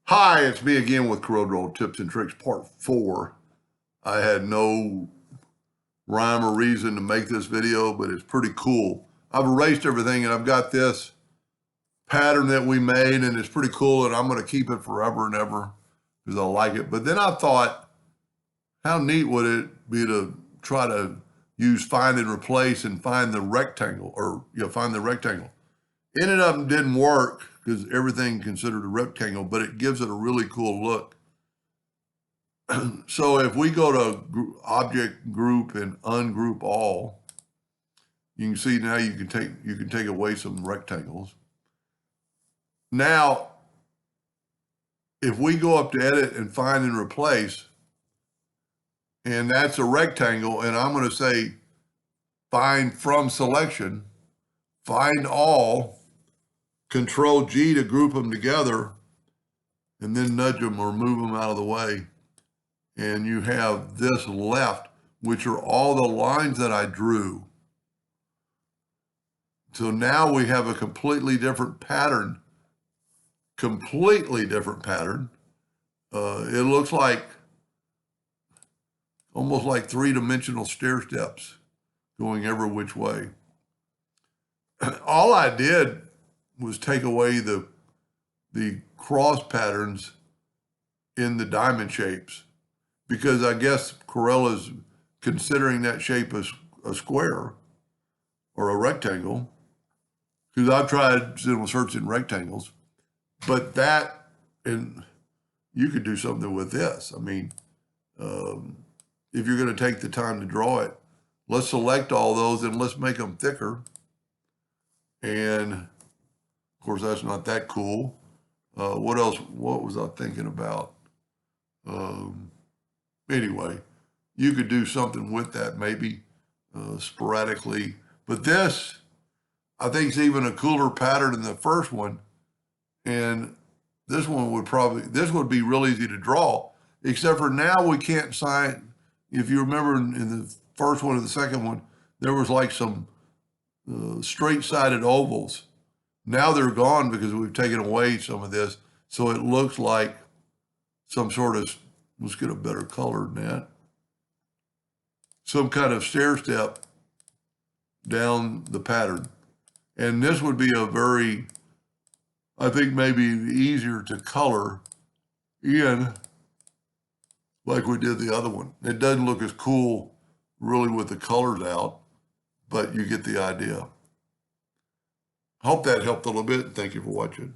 Hi, it's me again with Corel Tips and Tricks Part 4. I had no rhyme or reason to make this video, but it's pretty cool. I've erased everything and I've got this pattern that we made and it's pretty cool and I'm going to keep it forever and ever because I like it. But then I thought, how neat would it be to try to use find and replace and find the rectangle find the rectangle. Ended up didn't work because everything considered a rectangle, but it gives it a really cool look. So if we go to object group and ungroup all, you can see now you can take away some rectangles. Now, if we go up to edit and find and replace, and that's a rectangle, and I'm going to say find from selection, find all, Control G to group them together, and then nudge them or move them out of the way. And you have this left, which are all the lines that I drew. So now we have a completely different pattern. It looks like almost like three-dimensional stair steps going every which way. All I did was take away the cross patterns in the diamond shapes, because I guess Corel is considering that shape as a square or a rectangle, because I've tried searching rectangles, but that, and you could do something with this. I mean, if you're going to take the time to draw it, let's select all those and let's make them thicker. And of course, that's not that cool. What else? What was I thinking about? Anyway, you could do something with that maybe sporadically. But this, I think, is even a cooler pattern than the first one. And this one would be real easy to draw, except for now we can't sign. If you remember in the first one and the second one, there was like some straight-sided ovals. Now they're gone because we've taken away some of this. So it looks like some sort of, let's get a better color than that, some kind of stair step down the pattern. And this would be a very, I think maybe easier to color in like we did the other one. It doesn't look as cool really with the colors out, but you get the idea. Hope that helped a little bit. Thank you for watching.